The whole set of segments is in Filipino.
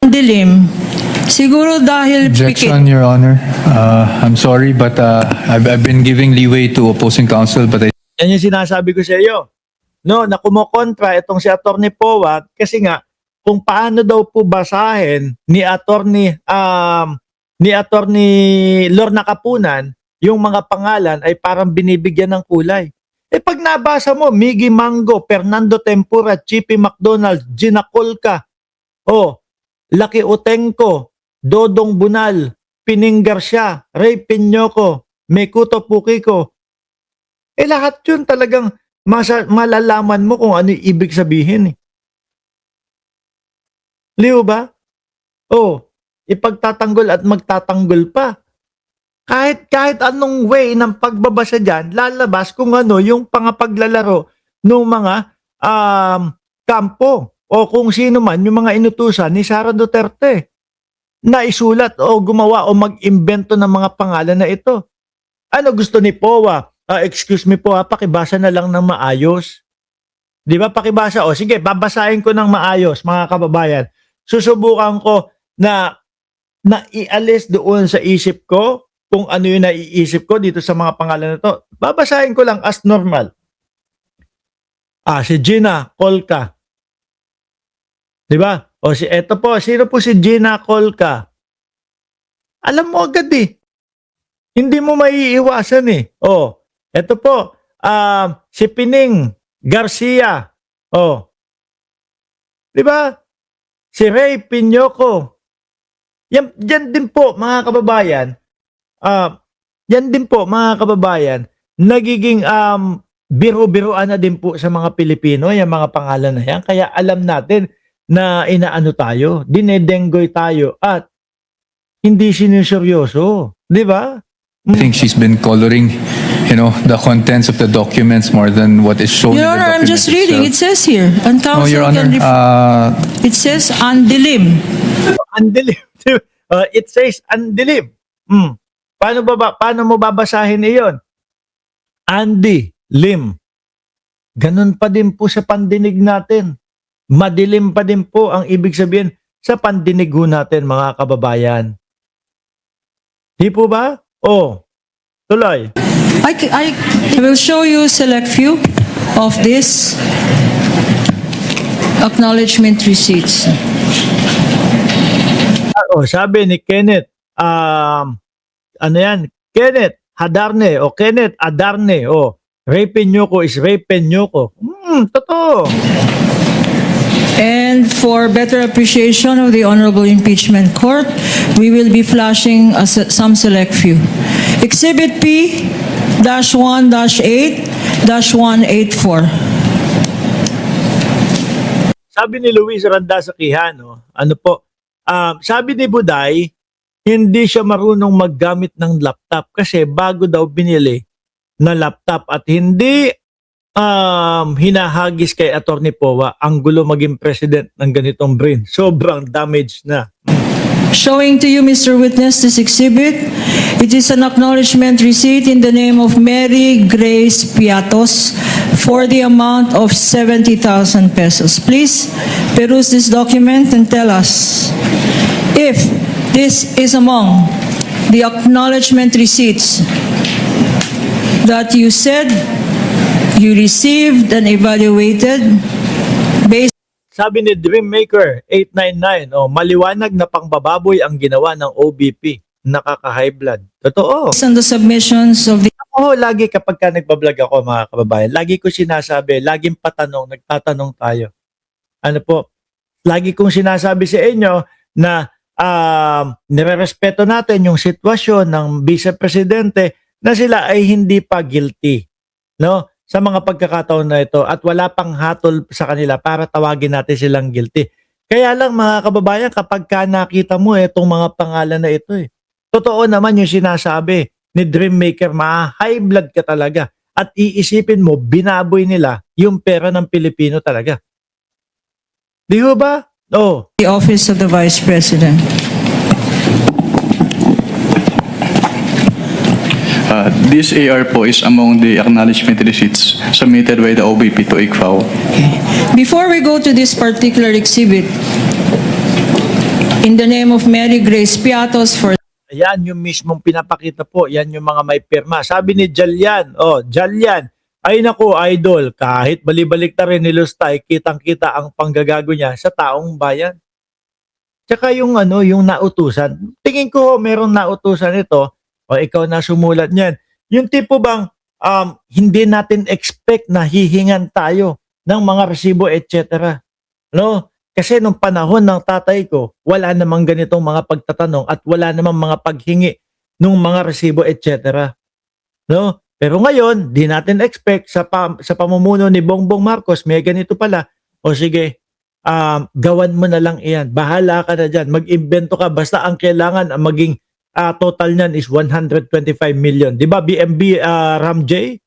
Dilim. Siguro dahil Objection, Your Honor. I'm sorry, but I've been giving leeway to opposing counsel, but I Yan yung sinasabi ko sa iyo. No, na kumokontra itong si Attorney Powa kasi nga kung paano daw po basahin ni Attorney Lorna Kapunan yung mga pangalan ay parang binibigyan ng kulay. Eh pag nabasa mo, Miggy Mango, Fernando Tempura, Chippy McDonald, Gina Colca, Lucky Utenco, Dodong Bunal, Pining Garcia, Ray Piñoco, Mekuto Pukiko. Eh lahat yun talagang malalaman mo kung ano yung ibig sabihin. Liw ba? Ipagtatanggol at magtatanggol pa. Kahit anong way ng pagbabasa dyan, lalabas kung ano yung pangapaglalaro ng mga kampo o kung sino man yung mga inutusan ni Sara Duterte na isulat o gumawa o mag-imbento ng mga pangalan na ito. Ano gusto ni Powa? Excuse me po, pakibasa na lang ng maayos. Di ba pakibasa? Sige, babasahin ko ng maayos, mga kababayan. Susubukan ko na ialis doon sa isip ko kung ano yung naiisip ko dito sa mga pangalan na ito. Babasahin ko lang as normal. Si Gina Colca. Di ba? Eto po, sino po si Gina Colca? Alam mo agad eh. Hindi mo maiiwasan eh. Eto po, si Pining Garcia. Di ba? Si Ray Piñoco. Yan din po, mga kababayan. Yan din po, mga kababayan, nagiging biro-biroan na din po sa mga Pilipino, yung mga pangalan na yan. Kaya alam natin na inaano tayo, dinedenggoy tayo at hindi sinuseryoso. Di ba? think she's been coloring, the contents of the documents more than what is shown in Your the Honor, I'm document just reading. It itself. says here, and No, counsel Your can Honor, it says Andilim. Andilim. It says Andilim. Paano mo babasahin iyon? Andy Lim. Ganun pa din po sa pandinig natin. Madilim pa din po ang ibig sabihin sa pandinig ho natin, mga kababayan. Di po ba? Tuloy. I will show you select few of this acknowledgement receipts. Sabi ni Kenneth, ano yan? Kenneth Hadarne o Kenneth Adarne. Ray Peñoco is Ray Peñoco. Totoo. And for better appreciation of the Honorable Impeachment Court, we will be flashing some select few. Exhibit P-1-8-184. Sabi ni Luis Randasakihan, sabi ni Buday, hindi siya marunong maggamit ng laptop kasi bago daw binili na laptop at hindi hinahagis kay Attorney Powa ang gulo maging president ng ganitong brain. Sobrang damage na. Showing to you, Mr. Witness, this exhibit. It is an acknowledgement receipt in the name of Mary Grace Piatos for the amount of 70,000 pesos. Please peruse this document and tell us if this is among the acknowledgement receipts that you said you received and evaluated based. Sabi ni Dreammaker 899, maliwanag na pangbababoy ang ginawa ng OBP. Nakaka-high blood. Totoo. On the submissions of the Lagi kapag ka nagbablog ako, mga kababayan, lagi ko sinasabi, laging nagtatanong tayo. Lagi kong sinasabi sa inyo na nirerespeto natin yung sitwasyon ng Vice Presidente na sila ay hindi pa guilty. Sa mga pagkakataon na ito at wala pang hatol sa kanila para tawagin natin silang guilty. Kaya lang, mga kababayan, kapag ka nakita mo itong mga pangalan na ito, totoo naman yung sinasabi ni Dreammaker, high blood ka talaga at iisipin mo, binaboy nila yung pera ng Pilipino talaga. Di ba? the Office of the Vice President. This AR po is among the acknowledgement receipts submitted by the OBP to ICFAO. Before we go to this particular exhibit, in the name of Mary Grace Piatos for Ayan, yung mismong pinapakita po, yan yung mga may pirma. Sabi ni Jalian, Jalian, ay naku, idol, kahit balibalik na rin ni Lustay, kitang-kita ang panggagago niya sa taong bayan. Tsaka yung yung nautusan, tingin ko merong nautusan ito, o ikaw na sumulat niyan. Yung tipo bang hindi natin expect na hihingan tayo ng mga resibo, etc. No? Kasi nung panahon ng tatay ko, wala namang ganitong mga pagtatanong at wala namang mga paghingi ng mga resibo, etc. No? Pero ngayon, di natin expect sa pamumuno ni Bongbong Marcos, may ganito pala. O sige, gawan mo na lang iyan. Bahala ka na dyan. Mag-imbento ka. Basta ang kailangan, ang maging total niyan is 125 million. Di ba, BMB Ram J?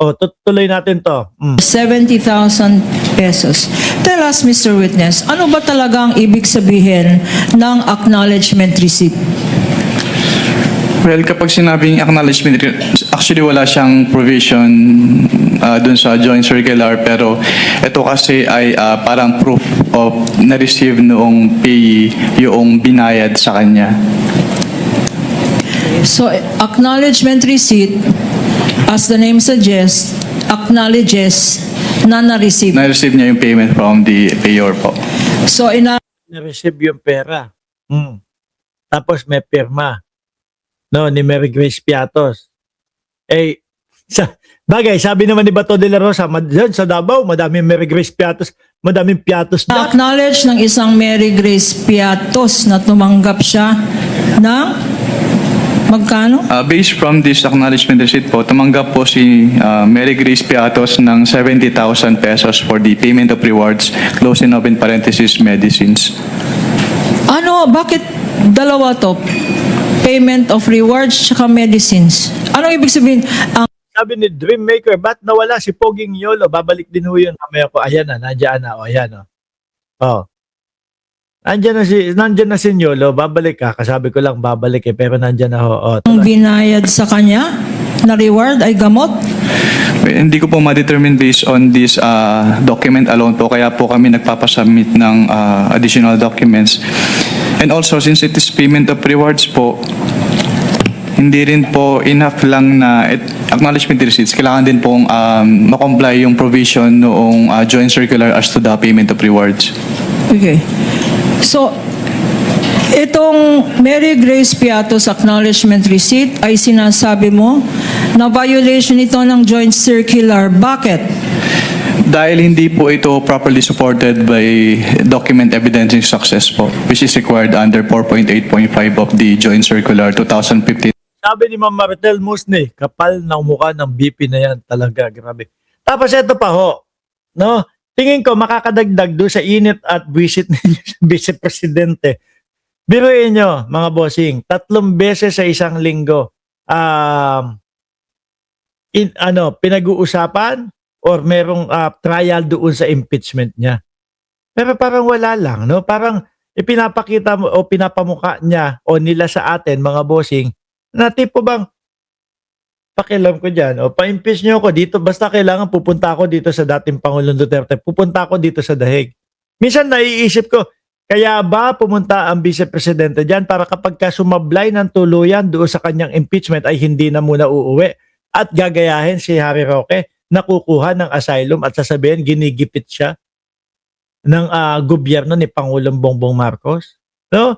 O, tuloy natin to. 70,000 pesos. Tell us, Mr. Witness, ano ba talaga ang ibig sabihin ng acknowledgement receipt? Well, kapag sinabing acknowledgement, actually wala siyang provision dun sa joint circular, pero ito kasi ay parang proof of na-receive noong payee yung binayad sa kanya. So, acknowledgement receipt, as the name suggests, acknowledges na na-receive. Na-receive niya yung payment from the payor po. So, Na-receive yung pera. Tapos may pirma. No, ni Mary Grace Piatos. Bagay, sabi naman ni Bato de la Rosa, dyan sa Davao, madaming Mary Grace Piatos, madaming Piatos dyan. acknowledge ng isang Mary Grace Piatos na tumanggap siya ng magkano? Based from this acknowledgement receipt po, tumanggap po si Mary Grace Piatos ng 70,000 pesos for the payment of rewards, close and open parenthesis, medicines. Bakit dalawa to? Payment of rewards tsaka medicines. Anong ibig sabihin? Sabi ni Dreammaker, ba't nawala si Poging Yolo? Babalik din ho yun. Mamaya ko, ayan na, nandiyan na. Ayan o. Nandiyan na si Yolo, babalik ka. Kasabi ko lang, babalik pero nandiyan na ho. Ang binayad sa kanya na reward ay gamot? Hindi ko po ma-determine based on this document alone po, kaya po kami nagpapasubmit ng additional documents. And also, since it is payment of rewards po, hindi rin po enough lang na acknowledgement receipts. Kailangan din pong makomply yung provision noong joint circular as to the payment of rewards. Okay. So, itong Mary Grace Piatos acknowledgement receipt ay sinasabi mo na violation ito ng joint circular. Bakit? Dahil hindi po ito properly supported by document evidencing success po, which is required under 4.8.5 of the joint circular 2015. Sabi ni Ma'am Maritel Musni, kapal ng mukha ng BP na yan. Talaga, grabe. Tapos ito pa ho. No? Tingin ko makakadagdag doon sa init at visit ninyo sa Vice Presidente. Biruin nyo, mga bossing, 3 beses sa isang linggo. Pinag-uusapan or merong trial doon sa impeachment niya. Pero parang wala lang, no? Parang ipinapakita mo o pinapamukha niya o nila sa atin, mga bossing, na tipo bang pakialam ko dyan, o pa-impeach niyo ako dito, basta kailangan pupunta ako dito sa dating Pangulong Duterte, pupunta ako dito sa dahig. Minsan naiisip ko, kaya ba pumunta ang Vice Presidente dyan para kapag sumablay ng tuluyan doon sa kanyang impeachment ay hindi na muna uuwi at gagayahin si Harry Roque na kukuha ng asylum at sasabihin ginigipit siya ng gobyerno ni Pangulong Bongbong Marcos. No?